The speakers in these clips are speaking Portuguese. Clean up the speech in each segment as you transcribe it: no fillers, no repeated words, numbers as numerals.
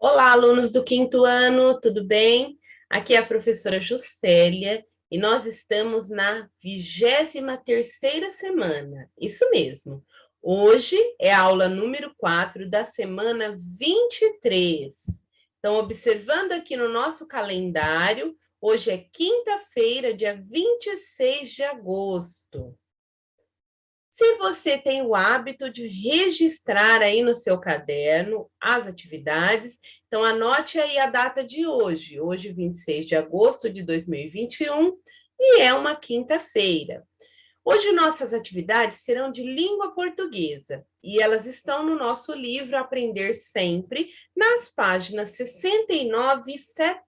Olá, alunos do quinto ano, tudo bem? Aqui é a professora Juscelia e nós estamos na 23ª semana, isso mesmo. Hoje é a aula número 4 da semana 23. Então, observando aqui no nosso calendário, hoje é quinta-feira, dia 26 de agosto. Se você tem o hábito de registrar aí no seu caderno as atividades, então anote aí a data de hoje 26 de agosto de 2021, e é uma quinta-feira. Hoje nossas atividades serão de língua portuguesa e elas estão no nosso livro Aprender Sempre, nas páginas 69 e 70.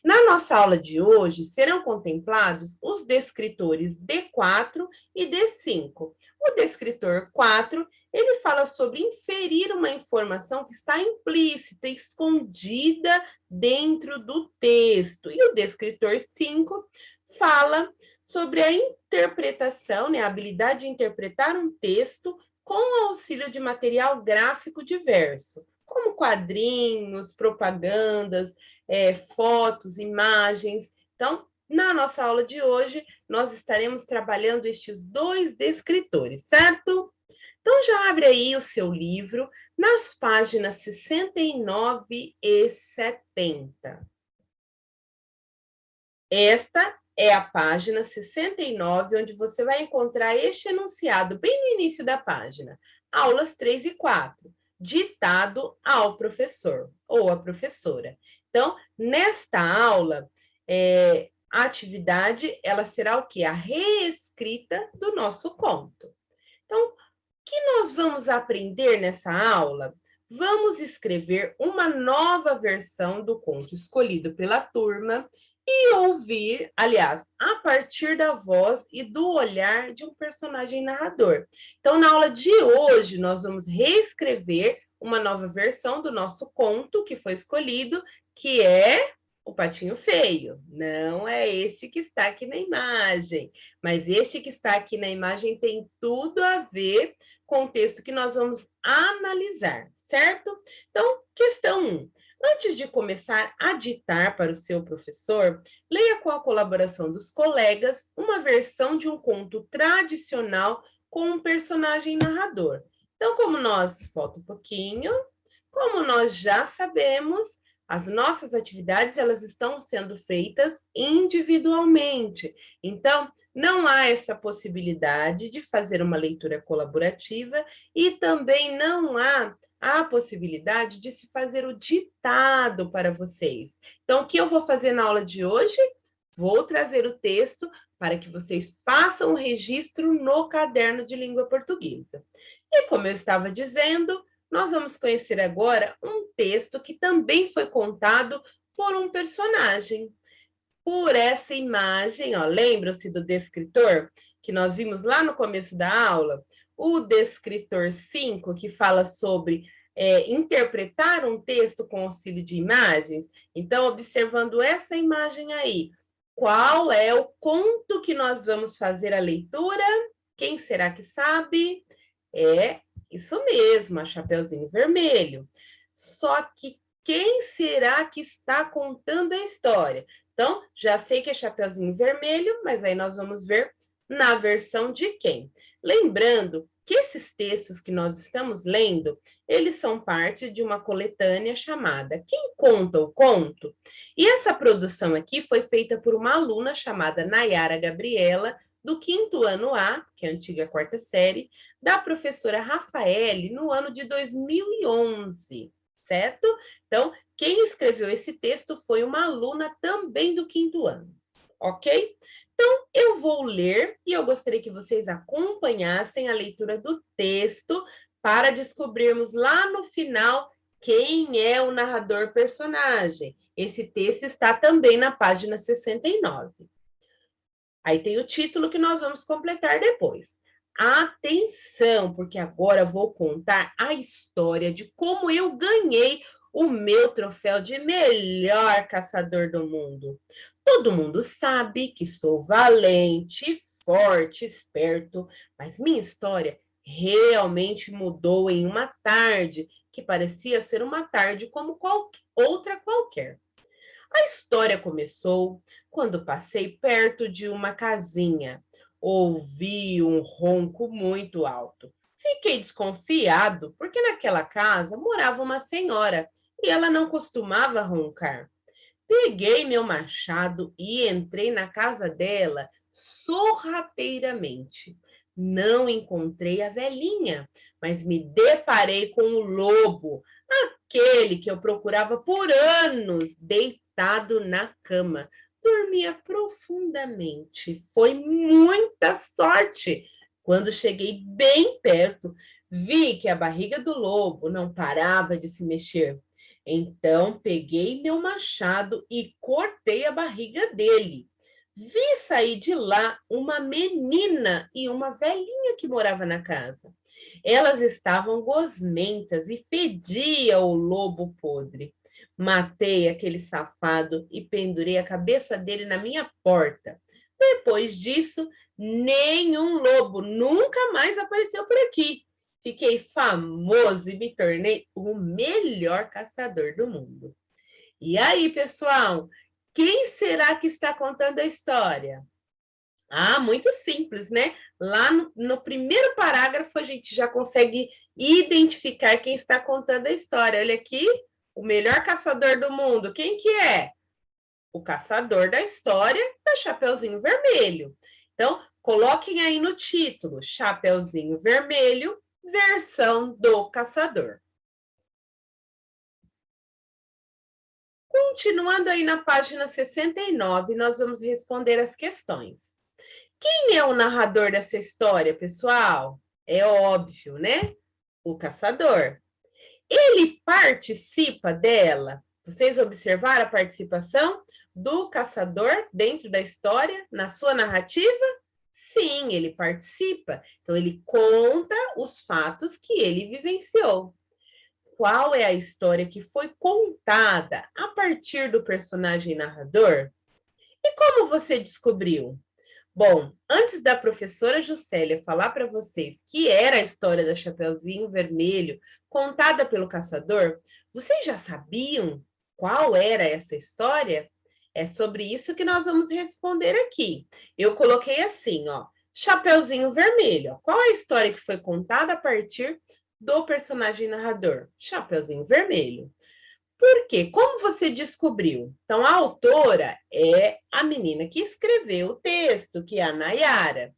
Na nossa aula de hoje serão contemplados os descritores D4 e D5. O descritor 4, ele fala sobre inferir uma informação que está implícita, escondida dentro do texto. E o descritor 5 fala sobre a interpretação, né, a habilidade de interpretar um texto com o auxílio de material gráfico diverso, como quadrinhos, propagandas, fotos, imagens. Então, na nossa aula de hoje, nós estaremos trabalhando estes dois descritores, certo? Então, já abre aí o seu livro nas páginas 69 e 70. Esta é a página 69, onde você vai encontrar este enunciado bem no início da página. Aulas 3 e 4. Ditado ao professor ou à professora. Então, nesta aula, a atividade ela será o quê? A reescrita do nosso conto. Então, o que nós vamos aprender nessa aula? Vamos escrever uma nova versão do conto escolhido pela turma e ouvir, aliás, a partir da voz e do olhar de um personagem narrador. Então, na aula de hoje, nós vamos reescrever uma nova versão do nosso conto que foi escolhido, que é o Patinho Feio. Não é este que está aqui na imagem, mas este que está aqui na imagem tem tudo a ver com o texto que nós vamos analisar, certo? Então, questão 1. Antes de começar a ditar para o seu professor, leia com a colaboração dos colegas uma versão de um conto tradicional com um personagem narrador. Então, falta um pouquinho, como nós já sabemos, as nossas atividades elas estão sendo feitas individualmente. Então, não há essa possibilidade de fazer uma leitura colaborativa e também não há a possibilidade de se fazer o ditado para vocês. Então, o que eu vou fazer na aula de hoje? Vou trazer o texto para que vocês façam o registro no caderno de língua portuguesa. E como eu estava dizendo, nós vamos conhecer agora um texto que também foi contado por um personagem. Por essa imagem, ó, lembram-se do descritor que nós vimos lá no começo da aula? O descritor 5, que fala sobre interpretar um texto com auxílio de imagens. Então, observando essa imagem aí, qual é o conto que nós vamos fazer a leitura? Quem será que sabe? É isso mesmo, a Chapeuzinho Vermelho. Só que quem será que está contando a história? Então, já sei que é Chapeuzinho Vermelho, mas aí nós vamos ver na versão de quem. Lembrando que esses textos que nós estamos lendo, eles são parte de uma coletânea chamada Quem Conta o Conto? E essa produção aqui foi feita por uma aluna chamada Nayara Gabriela, do quinto ano A, que é a antiga quarta série, da professora Rafaele, no ano de 2011, certo? Então, quem escreveu esse texto foi uma aluna também do quinto ano, ok? Então, eu vou ler e eu gostaria que vocês acompanhassem a leitura do texto para descobrirmos lá no final quem é o narrador personagem. Esse texto está também na página 69. Aí tem o título que nós vamos completar depois. Atenção, porque agora vou contar a história de como eu ganhei o meu troféu de melhor caçador do mundo. Todo mundo sabe que sou valente, forte, esperto, mas minha história Realmente mudou em uma tarde, que parecia ser uma tarde como outra qualquer. A história começou quando passei perto de uma casinha. Ouvi um ronco muito alto. Fiquei desconfiado, porque naquela casa morava uma senhora e ela não costumava roncar. Peguei meu machado e entrei na casa dela sorrateiramente. Não encontrei a velhinha, mas me deparei com o lobo, aquele que eu procurava por anos, deitado na cama. Dormia profundamente. Foi muita sorte. Quando cheguei bem perto, vi que a barriga do lobo não parava de se mexer. Então, peguei meu machado e cortei a barriga dele. Vi sair de lá uma menina e uma velhinha que morava na casa. Elas estavam gosmentas e fedia o lobo podre. Matei aquele safado e pendurei a cabeça dele na minha porta. Depois disso, nenhum lobo nunca mais apareceu por aqui. Fiquei famoso e me tornei o melhor caçador do mundo. E aí, pessoal, quem será que está contando a história? Ah, muito simples, né? Lá no primeiro parágrafo, a gente já consegue identificar quem está contando a história. Olha aqui, o melhor caçador do mundo. Quem que é? O caçador da história da Chapeuzinho Vermelho. Então, coloquem aí no título, Chapeuzinho Vermelho, versão do caçador. Continuando aí na página 69, nós vamos responder as questões. Quem é o narrador dessa história, pessoal? É óbvio, né? O caçador. Ele participa dela? Vocês observaram a participação do caçador dentro da história, na sua narrativa? Sim, ele participa. Então, ele conta os fatos que ele vivenciou. Qual é a história que foi contada a partir do personagem narrador? E como você descobriu? Bom, antes da professora Juscelia falar para vocês que era a história da Chapeuzinho Vermelho, contada pelo caçador, vocês já sabiam qual era essa história? É sobre isso que nós vamos responder aqui. Eu coloquei assim, ó, Chapeuzinho Vermelho. Qual é a história que foi contada a partir do personagem narrador? Chapeuzinho Vermelho. Por quê? Como você descobriu? Então, a autora é a menina que escreveu o texto, que é a Nayara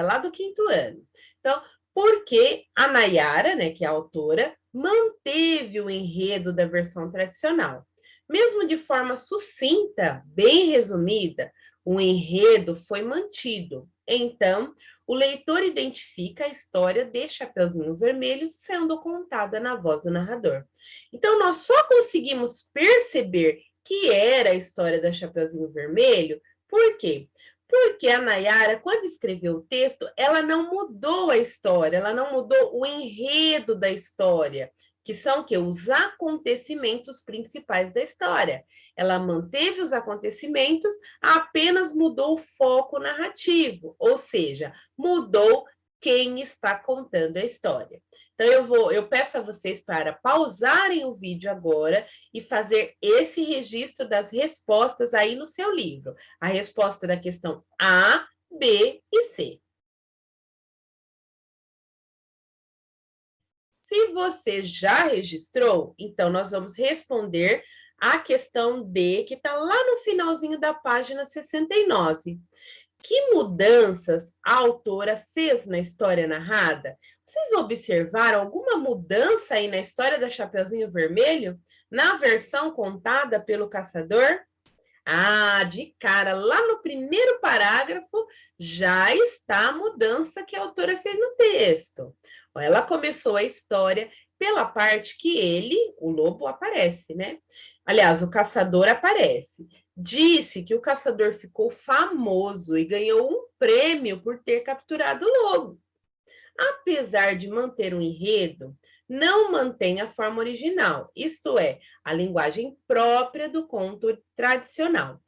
lá do 5º ano. Então, porque a Nayara, né, que é a autora, manteve o enredo da versão tradicional. Mesmo de forma sucinta, bem resumida, o enredo foi mantido. Então, o leitor identifica a história de Chapeuzinho Vermelho sendo contada na voz do narrador. Então, nós só conseguimos perceber que era a história da Chapeuzinho Vermelho, por quê? Porque a Nayara, quando escreveu o texto, ela não mudou a história, ela não mudou o enredo da história, que são que os acontecimentos principais da história. Ela manteve os acontecimentos, apenas mudou o foco narrativo, ou seja, mudou quem está contando a história. Então, eu peço a vocês para pausarem o vídeo agora e fazer esse registro das respostas aí no seu livro. A resposta da questão A, B e C. Se você já registrou, então nós vamos responder a questão D, que está lá no finalzinho da página 69. Que mudanças a autora fez na história narrada? Vocês observaram alguma mudança aí na história da Chapeuzinho Vermelho? Na versão contada pelo caçador? Ah, de cara, lá no primeiro parágrafo já está a mudança que a autora fez no texto. Ela começou a história pela parte que ele, o lobo, aparece, né? Aliás, o caçador aparece. Disse que o caçador ficou famoso e ganhou um prêmio por ter capturado o lobo. Apesar de manter o enredo, não mantém a forma original, isto é, a linguagem própria do conto tradicional.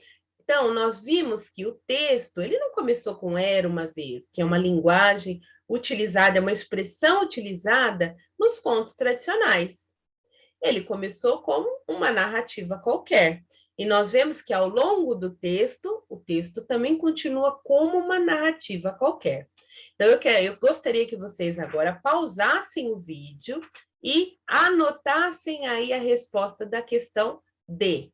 Então, nós vimos que o texto, ele não começou com era uma vez, que é uma linguagem utilizada, é uma expressão utilizada nos contos tradicionais. Ele começou como uma narrativa qualquer. E nós vemos que ao longo do texto, o texto também continua como uma narrativa qualquer. Então, eu gostaria que vocês agora pausassem o vídeo e anotassem aí a resposta da questão D.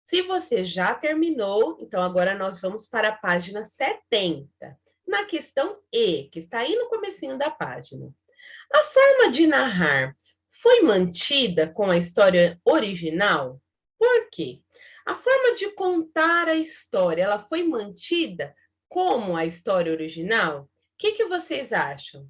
Se você já terminou, então agora nós vamos para a página 70, na questão E, que está aí no comecinho da página. A forma de narrar foi mantida com a história original? Por quê? A forma de contar a história, ela foi mantida como a história original? O que vocês acham?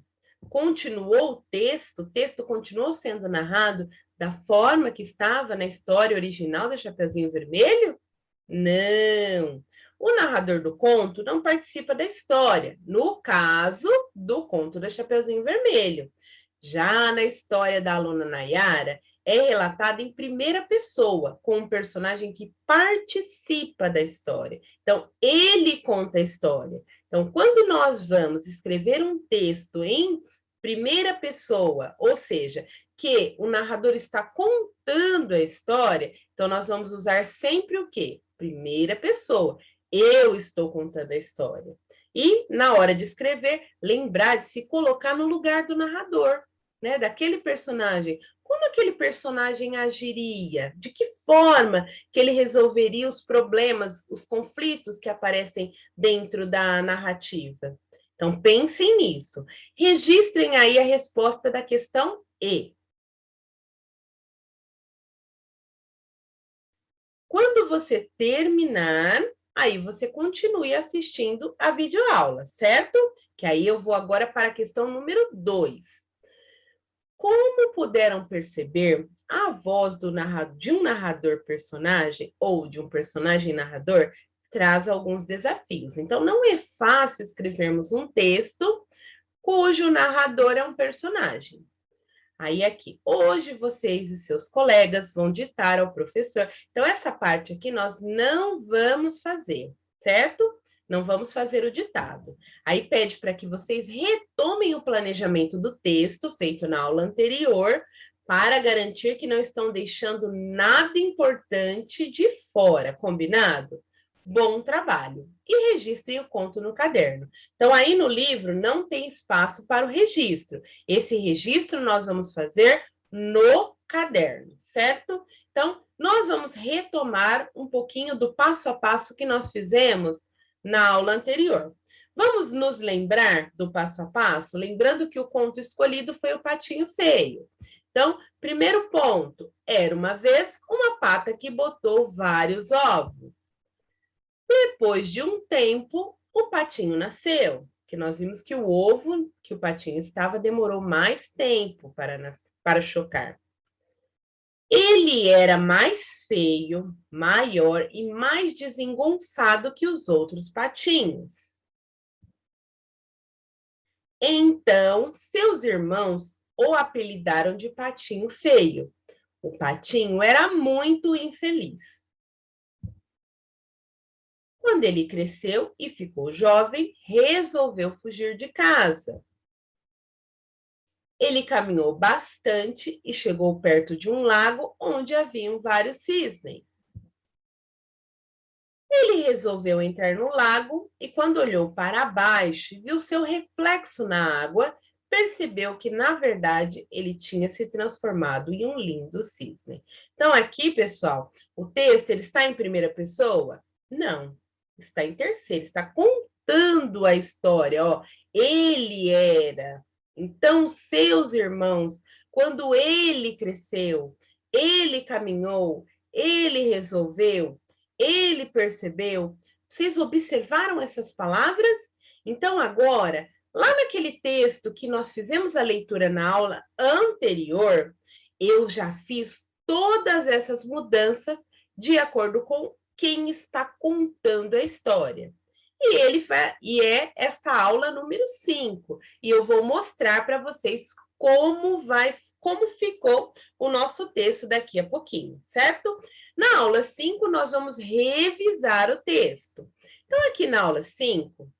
Continuou o texto continuou sendo narrado da forma que estava na história original da Chapeuzinho Vermelho? Não. O narrador do conto não participa da história, no caso do conto da Chapeuzinho Vermelho. Já na história da aluna Nayara, é relatada em primeira pessoa, com um personagem que participa da história. Então, ele conta a história. Então, quando nós vamos escrever um texto em primeira pessoa, ou seja, que o narrador está contando a história, então nós vamos usar sempre o quê? Primeira pessoa. Eu estou contando a história. E, na hora de escrever, lembrar de se colocar no lugar do narrador, né? Daquele personagem. Como aquele personagem agiria? De que forma que ele resolveria os problemas, os conflitos que aparecem dentro da narrativa? Então, pensem nisso. Registrem aí a resposta da questão E. Quando você terminar, aí você continue assistindo a videoaula, certo? Que aí eu vou agora para a questão número 2. Como puderam perceber, a voz de um narrador personagem ou de um personagem narrador traz alguns desafios. Então, não é fácil escrevermos um texto cujo narrador é um personagem. Aí aqui, hoje vocês e seus colegas vão ditar ao professor. Então, essa parte aqui nós não vamos fazer, certo? Não vamos fazer o ditado. Aí pede para que vocês retomem o planejamento do texto feito na aula anterior, para garantir que não estão deixando nada importante de fora, combinado? Bom trabalho. E registrem o conto no caderno. Então, aí no livro não tem espaço para o registro. Esse registro nós vamos fazer no caderno, certo? Então, nós vamos retomar um pouquinho do passo a passo que nós fizemos na aula anterior. Vamos nos lembrar do passo a passo? Lembrando que o conto escolhido foi o Patinho Feio. Então, primeiro ponto, era uma vez uma pata que botou vários ovos. Depois de um tempo, o patinho nasceu, que nós vimos que o ovo que o patinho estava demorou mais tempo para chocar. Ele era mais feio, maior e mais desengonçado que os outros patinhos. Então, seus irmãos o apelidaram de Patinho Feio. O patinho era muito infeliz. Quando ele cresceu e ficou jovem, resolveu fugir de casa. Ele caminhou bastante e chegou perto de um lago onde haviam vários cisnes. Ele resolveu entrar no lago e, quando olhou para baixo e viu seu reflexo na água, percebeu que, na verdade, ele tinha se transformado em um lindo cisne. Então, aqui, pessoal, o texto ele está em primeira pessoa? Não, está em terceira, está contando a história. Ó, ele era. Então, seus irmãos, quando ele cresceu, ele caminhou, ele resolveu, ele percebeu. Vocês observaram essas palavras? Então, agora, lá naquele texto que nós fizemos a leitura na aula anterior, eu já fiz todas essas mudanças de acordo com quem está contando a história. E é esta aula número 5. E eu vou mostrar para vocês como ficou o nosso texto daqui a pouquinho, certo? Na aula 5, nós vamos revisar o texto. Então, aqui na aula 5,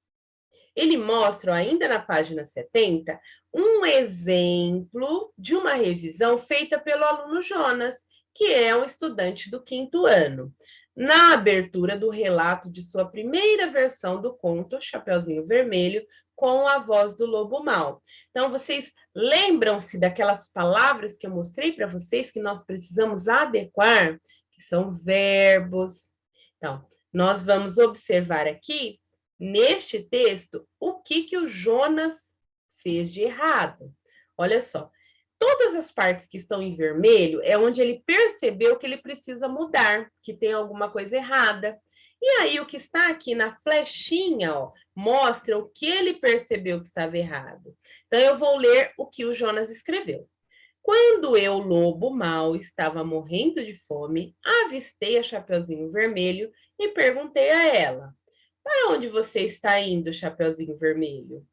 ele mostra, ainda na página 70, um exemplo de uma revisão feita pelo aluno Jonas, que é um estudante do 5º ano. Na abertura do relato de sua primeira versão do conto, Chapeuzinho Vermelho, com a voz do Lobo Mau. Então, vocês lembram-se daquelas palavras que eu mostrei para vocês que nós precisamos adequar, que são verbos. Então, nós vamos observar aqui neste texto, o que o Jonas fez de errado. Olha só, todas as partes que estão em vermelho é onde ele percebeu que ele precisa mudar, que tem alguma coisa errada. E aí, o que está aqui na flechinha, ó, mostra o que ele percebeu que estava errado. Então, eu vou ler o que o Jonas escreveu. Quando eu, lobo mau, estava morrendo de fome, avistei a Chapeuzinho Vermelho e perguntei a ela: para onde você está indo, Chapeuzinho Vermelho?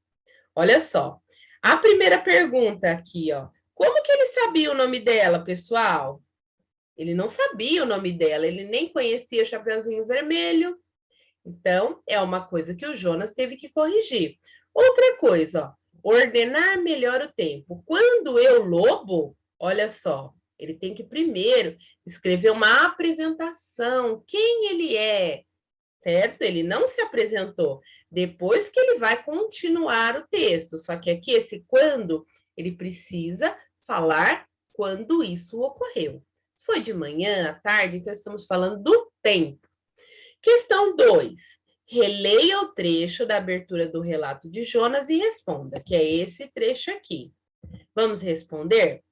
Olha só. A primeira pergunta aqui, ó. Como que ele sabia o nome dela, pessoal? Ele não sabia o nome dela, ele nem conhecia o Chapeuzinho Vermelho. Então, é uma coisa que o Jonas teve que corrigir. Outra coisa, ó. Ordenar melhor o tempo. Quando eu, lobo, olha só, ele tem que primeiro escrever uma apresentação. Quem ele é? Certo? Ele não se apresentou. Depois que ele vai continuar o texto. Só que aqui, esse quando, ele precisa falar quando isso ocorreu. Foi de manhã, à tarde, então estamos falando do tempo. Questão 2. Releia o trecho da abertura do relato de Jonas e responda, que é esse trecho aqui. Vamos responder?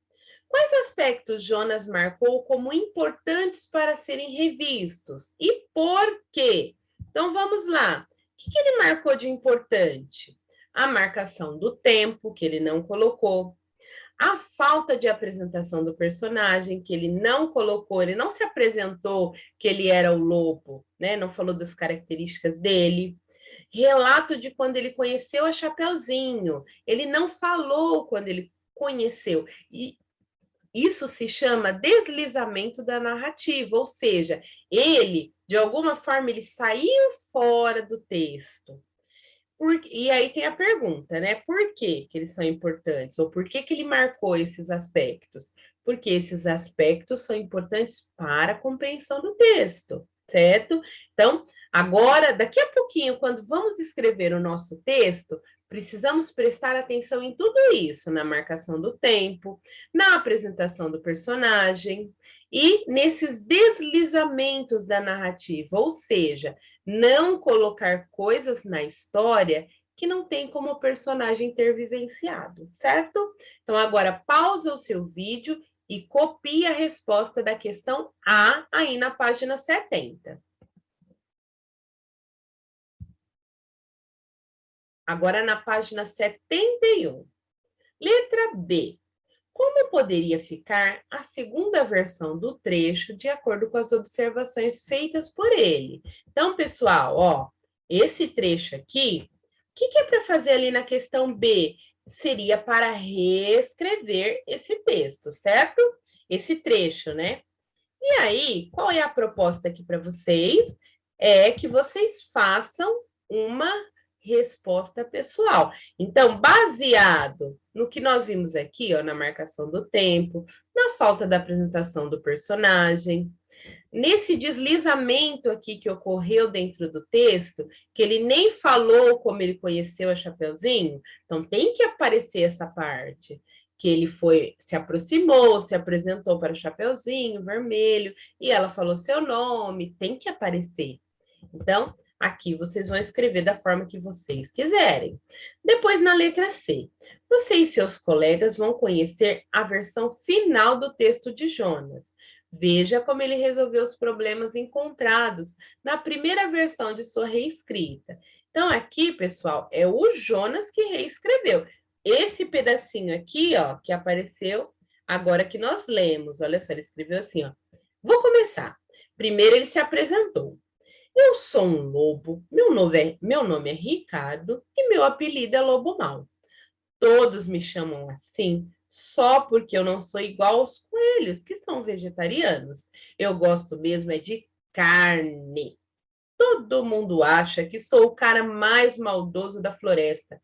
Quais aspectos Jonas marcou como importantes para serem revistos? E por quê? Então, vamos lá. O que ele marcou de importante? A marcação do tempo, que ele não colocou. A falta de apresentação do personagem, que ele não colocou, ele não se apresentou que ele era o lobo, né? Não falou das características dele. Relato de quando ele conheceu a Chapeuzinho. Ele não falou quando ele conheceu. E isso se chama deslizamento da narrativa, ou seja, ele, de alguma forma, ele saiu fora do texto. E aí tem a pergunta, né? Por que eles são importantes? Ou por que ele marcou esses aspectos? Porque esses aspectos são importantes para a compreensão do texto, certo? Então, agora, daqui a pouquinho, quando vamos escrever o nosso texto, precisamos prestar atenção em tudo isso, na marcação do tempo, na apresentação do personagem e nesses deslizamentos da narrativa, ou seja, não colocar coisas na história que não tem como o personagem ter vivenciado, certo? Então, agora pausa o seu vídeo e copie a resposta da questão A aí na página 70. Agora na página 71. Letra B. Como poderia ficar a segunda versão do trecho de acordo com as observações feitas por ele? Então, pessoal, ó, esse trecho aqui, o que é para fazer ali na questão B? Seria para reescrever esse texto, certo? Esse trecho, né? E aí, qual é a proposta aqui para vocês? É que vocês façam uma resposta pessoal. Então, baseado no que nós vimos aqui, ó, na marcação do tempo, na falta da apresentação do personagem, nesse deslizamento aqui que ocorreu dentro do texto, que ele nem falou como ele conheceu a Chapeuzinho, então tem que aparecer essa parte que ele foi, se aproximou, se apresentou para o Chapeuzinho Vermelho, e ela falou seu nome, tem que aparecer. Então, aqui vocês vão escrever da forma que vocês quiserem. Depois, na letra C, você e seus colegas vão conhecer a versão final do texto de Jonas. Veja como ele resolveu os problemas encontrados na primeira versão de sua reescrita. Então, aqui, pessoal, é o Jonas que reescreveu. Esse pedacinho aqui, ó, que apareceu agora que nós lemos. Olha só, ele escreveu assim, ó. Vou começar. Primeiro, ele se apresentou. Eu sou um lobo, meu nome é Ricardo e meu apelido é Lobo Mau. Todos me chamam assim, só porque eu não sou igual aos coelhos, que são vegetarianos. Eu gosto mesmo é de carne. Todo mundo acha que sou o cara mais maldoso da floresta.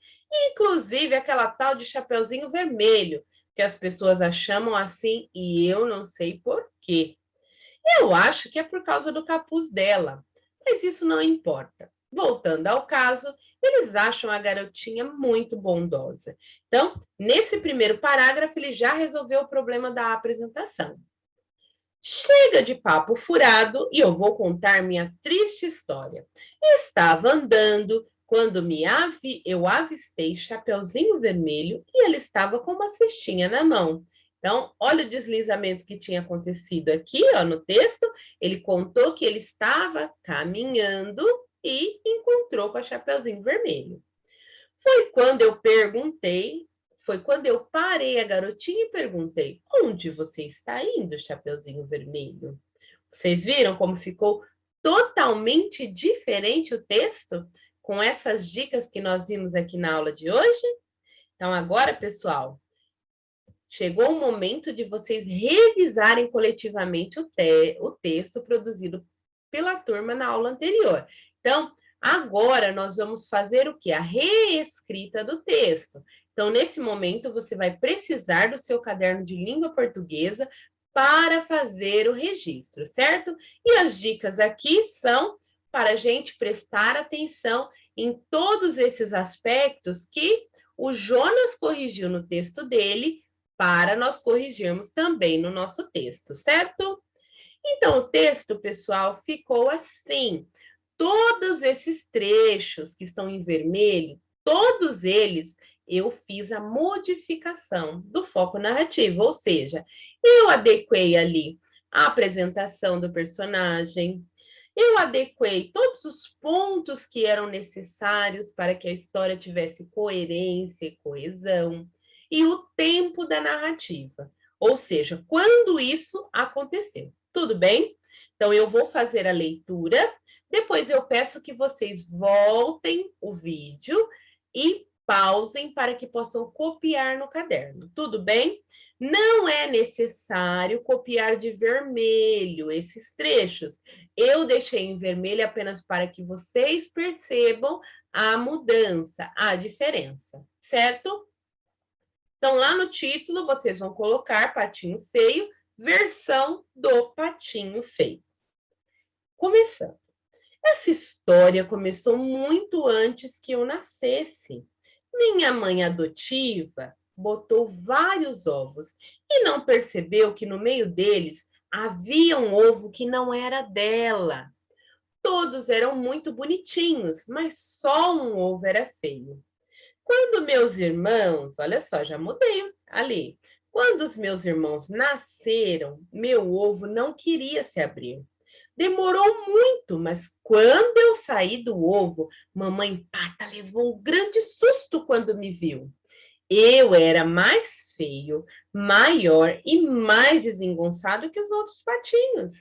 Inclusive aquela tal de Chapeuzinho Vermelho, que as pessoas a chamam assim e eu não sei por quê. Eu acho que é por causa do capuz dela, mas isso não importa. Voltando ao caso, eles acham a garotinha muito bondosa. Então, nesse primeiro parágrafo, ele já resolveu o problema da apresentação. Chega de papo furado e eu vou contar minha triste história. Estava andando quando eu avistei Chapeuzinho Vermelho e ele estava com uma cestinha na mão. Então, olha o deslizamento que tinha acontecido aqui, ó, no texto. Ele contou que ele estava caminhando e encontrou com a Chapeuzinho Vermelho. Foi quando eu perguntei, foi quando eu parei a garotinha e perguntei: onde você está indo, Chapeuzinho Vermelho? Vocês viram como ficou totalmente diferente o texto com essas dicas que nós vimos aqui na aula de hoje? Então, agora, pessoal, chegou o momento de vocês revisarem coletivamente o texto produzido pela turma na aula anterior. Então, agora nós vamos fazer o quê? A reescrita do texto. Então, nesse momento, você vai precisar do seu caderno de língua portuguesa para fazer o registro, certo? E as dicas aqui são para a gente prestar atenção em todos esses aspectos que o Jonas corrigiu no texto dele para nós corrigirmos também no nosso texto, certo? Então, o texto, pessoal, ficou assim. Todos esses trechos que estão em vermelho, todos eles eu fiz a modificação do foco narrativo, ou seja, eu adequei ali a apresentação do personagem, eu adequei todos os pontos que eram necessários para que a história tivesse coerência e coesão, e o tempo da narrativa, ou seja, quando isso aconteceu. Tudo bem? Então, eu vou fazer a leitura, depois eu peço que vocês voltem o vídeo e pausem para que possam copiar no caderno. Tudo bem? Não é necessário copiar de vermelho esses trechos. Eu deixei em vermelho apenas para que vocês percebam a mudança, a diferença, certo? Então, lá no título, vocês vão colocar Patinho Feio, versão do Patinho Feio. Começando. Essa história começou muito antes que eu nascesse. Minha mãe adotiva botou vários ovos e não percebeu que no meio deles havia um ovo que não era dela. Todos eram muito bonitinhos, mas só um ovo era feio. Quando meus irmãos, olha só, já mudei ali. Quando os meus irmãos nasceram, meu ovo não queria se abrir. Demorou muito, mas quando eu saí do ovo, mamãe Pata levou um grande susto quando me viu. Eu era mais feio, maior e mais desengonçado que os outros patinhos.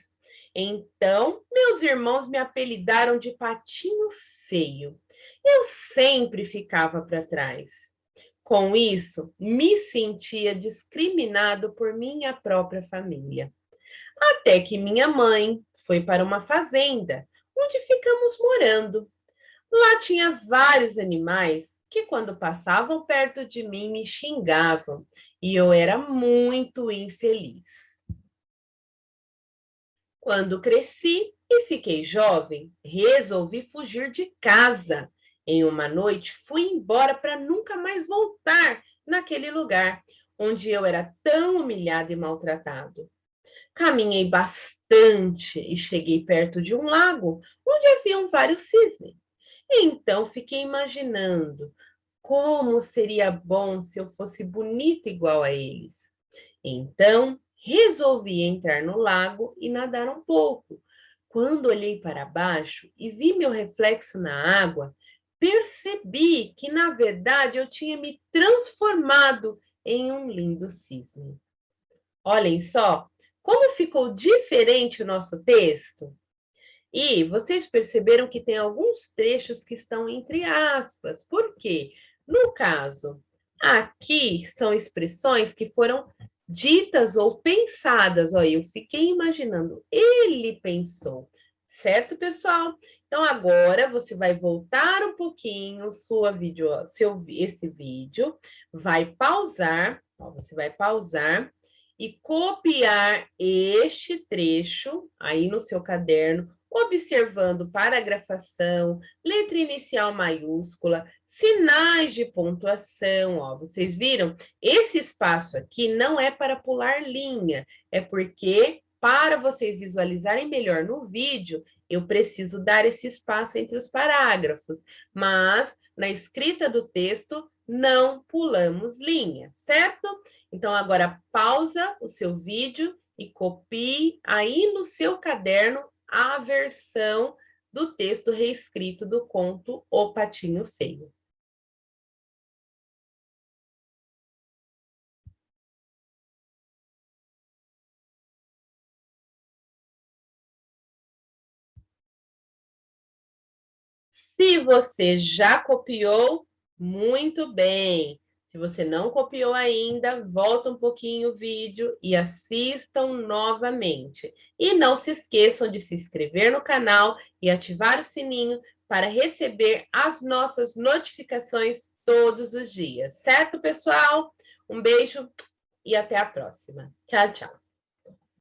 Então, meus irmãos me apelidaram de Patinho Feio. Eu sempre ficava para trás. Com isso, me sentia discriminado por minha própria família. Até que minha mãe foi para uma fazenda, onde ficamos morando. Lá tinha vários animais que, quando passavam perto de mim, me xingavam, e eu era muito infeliz. Quando cresci e fiquei jovem, resolvi fugir de casa. Em uma noite, fui embora para nunca mais voltar naquele lugar onde eu era tão humilhado e maltratado. Caminhei bastante e cheguei perto de um lago onde haviam vários cisnes. Então fiquei imaginando como seria bom se eu fosse bonita igual a eles. Então resolvi entrar no lago e nadar um pouco. Quando olhei para baixo e vi meu reflexo na água, percebi que, na verdade, eu tinha me transformado em um lindo cisne. Olhem só como ficou diferente o nosso texto. E vocês perceberam que tem alguns trechos que estão entre aspas. Por quê? No caso Aqui são expressões que foram ditas ou pensadas. Olha, eu fiquei imaginando, ele pensou, certo, pessoal? Então, agora você vai voltar um pouquinho esse vídeo, vai pausar, ó, você vai pausar e copiar este trecho aí no seu caderno, observando paragrafação, letra inicial maiúscula, sinais de pontuação, ó, vocês viram? Esse espaço aqui não é para pular linha, é porque para vocês visualizarem melhor no vídeo, eu preciso dar esse espaço entre os parágrafos, mas na escrita do texto não pulamos linha, certo? Então agora pausa o seu vídeo e copie aí no seu caderno a versão do texto reescrito do conto O Patinho Feio. Se você já copiou, muito bem. Se você não copiou ainda, volta um pouquinho o vídeo e assistam novamente. E não se esqueçam de se inscrever no canal e ativar o sininho para receber as nossas notificações todos os dias. Certo, pessoal? Um beijo e até a próxima. Tchau, tchau.